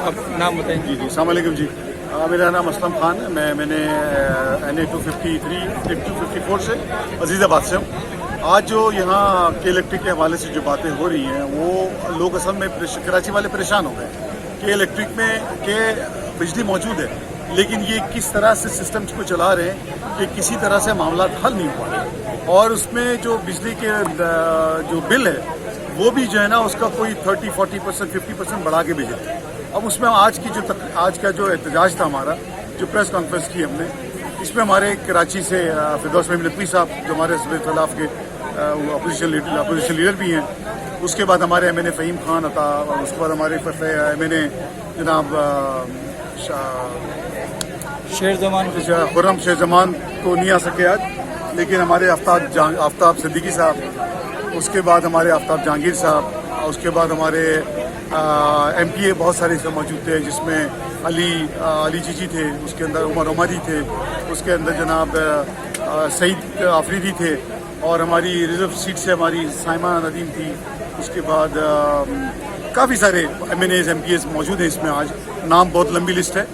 آپ نام بتائیں. جی السلام علیکم جی. میرا نام اسلم خان ہے. میں نے NA 254 سے عزیز آباد سے ہوں. آج جو یہاں کے الیکٹرک کے حوالے سے جو باتیں ہو رہی ہیں وہ لوگ اصل میں کراچی والے پریشان ہو گئے کہ الیکٹرک میں کہ بجلی موجود ہے لیکن یہ کس طرح سے سسٹمز کو چلا رہے ہیں کہ کسی طرح سے معاملات حل نہیں ہو رہے. اور اس میں جو بجلی کے جو بل ہے وہ بھی جو ہے نا اس کا کوئی 30-40% 50% بڑھا کے بھیجے تھے. اب اس میں آج کا جو احتجاج تھا ہمارا جو پریس کانفرنس کی ہم نے اس میں ہمارے کراچی سے فردوس محمد نقوی صاحب جو ہمارے حزب اختلاف کے اپوزیشن لیڈر بھی ہیں. اس کے بعد ہمارے MNA فہیم خان عطا. اس کے بعد ہمارے MNA جناب خرم شیر زمان کو نہیں آ سکے آج لیکن ہمارے آفتاب صدیقی صاحب. اس کے بعد ہمارے آفتاب جہانگیر صاحب. اس کے بعد ہمارے MPA بہت سارے سے موجود تھے جس میں علی چیچی تھے. اس کے اندر عمر عمری تھے. اس کے اندر جناب سعید آفریدی تھے اور ہماری ریزرو سیٹ سے ہماری سائمہ ندیم تھی. اس کے بعد کافی سارے MNAs MPAs موجود ہیں. اس میں آج نام بہت لمبی لسٹ ہے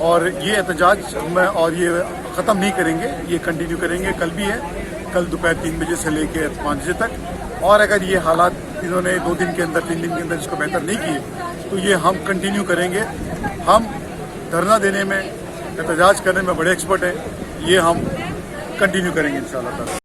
اور یہ احتجاج اور یہ ختم نہیں کریں گے, یہ کنٹینیو کریں گے. کل بھی ہے, کل دوپہر 3 بجے سے لے کے 5 بجے تک. اور اگر یہ حالات انہوں نے 2 دن کے اندر 3 دن کے اندر اس کو بہتر نہیں کیے تو یہ ہم کنٹینیو کریں گے. ہم دھرنا دینے میں احتجاج کرنے میں بڑے ایکسپرٹ ہیں. یہ ہم کنٹینیو کریں گے انشاءاللہ تعالی.